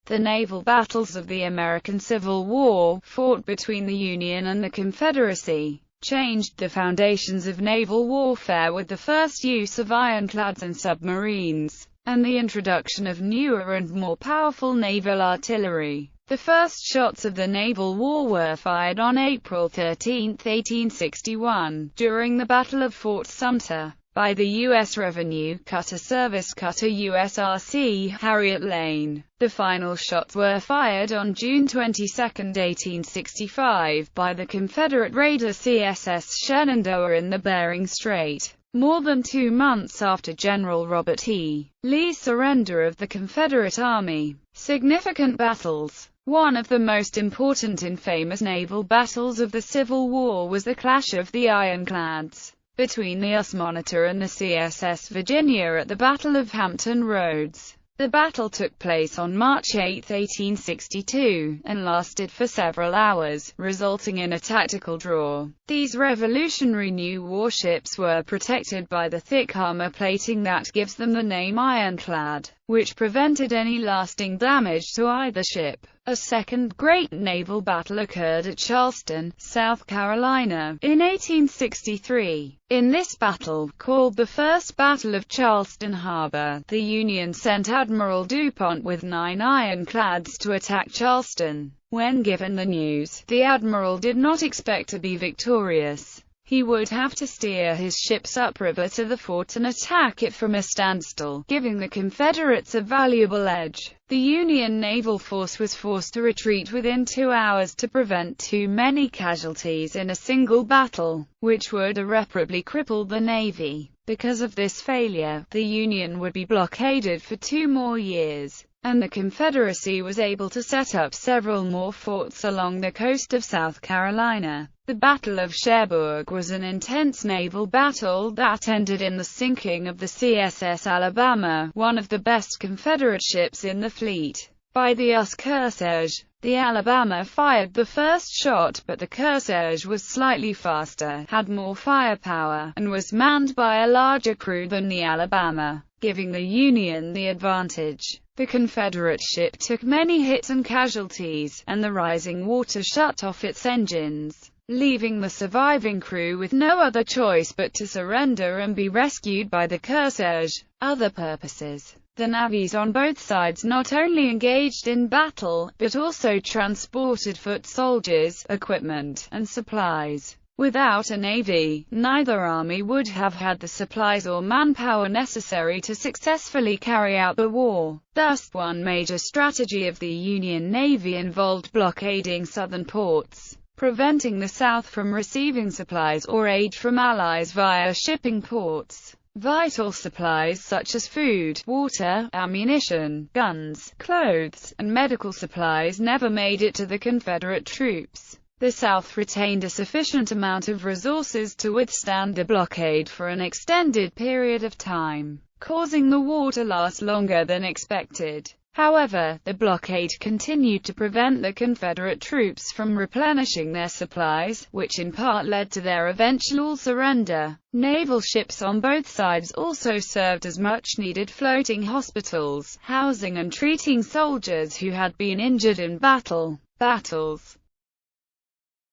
The naval battles of the American Civil War, fought between the Union and the Confederacy, changed the foundations of naval warfare with the first use of ironclads and submarines, and the introduction of newer and more powerful naval artillery. The first shots of the naval war were fired on April 13, 1861, during the Battle of Fort Sumter, by the U.S. Revenue Cutter Service Cutter USRC Harriet Lane. The final shots were fired on June 22, 1865, by the Confederate raider CSS Shenandoah in the Bering Strait, more than 2 months after General Robert E. Lee's surrender of the Confederate Army. Significant battles. One of the most important and famous naval battles of the Civil War was the clash of the ironclads between the US Monitor and the CSS Virginia at the Battle of Hampton Roads. The battle took place on March 8, 1862, and lasted for several hours, resulting in a tactical draw. These revolutionary new warships were protected by the thick armor plating that gives them the name ironclad, which prevented any lasting damage to either ship. A second great naval battle occurred at Charleston, South Carolina, in 1863. In this battle, called the First Battle of Charleston Harbor, the Union sent Admiral DuPont with 9 ironclads to attack Charleston. When given the news, the admiral did not expect to be victorious. He would have to steer his ships upriver to the fort and attack it from a standstill, giving the Confederates a valuable edge. The Union naval force was forced to retreat within 2 hours to prevent too many casualties in a single battle, which would irreparably cripple the Navy. Because of this failure, the Union would be blockaded for 2 more years, and the Confederacy was able to set up several more forts along the coast of South Carolina. The Battle of Cherbourg was an intense naval battle that ended in the sinking of the CSS Alabama, one of the best Confederate ships in the fleet, by the US Kearsarge. The Alabama fired the first shot, but the Kearsarge was slightly faster, had more firepower, and was manned by a larger crew than the Alabama, giving the Union the advantage. The Confederate ship took many hits and casualties, and the rising water shut off its engines, leaving the surviving crew with no other choice but to surrender and be rescued by the Kearsarge. Other purposes. The navies on both sides not only engaged in battle, but also transported foot soldiers, equipment, and supplies. Without a navy, neither army would have had the supplies or manpower necessary to successfully carry out the war. Thus, one major strategy of the Union Navy involved blockading southern ports, preventing the South from receiving supplies or aid from allies via shipping ports. Vital supplies such as food, water, ammunition, guns, clothes, and medical supplies never made it to the Confederate troops. The South retained a sufficient amount of resources to withstand the blockade for an extended period of time, causing the war to last longer than expected. However, the blockade continued to prevent the Confederate troops from replenishing their supplies, which in part led to their eventual surrender. Naval ships on both sides also served as much-needed floating hospitals, housing and treating soldiers who had been injured in battles.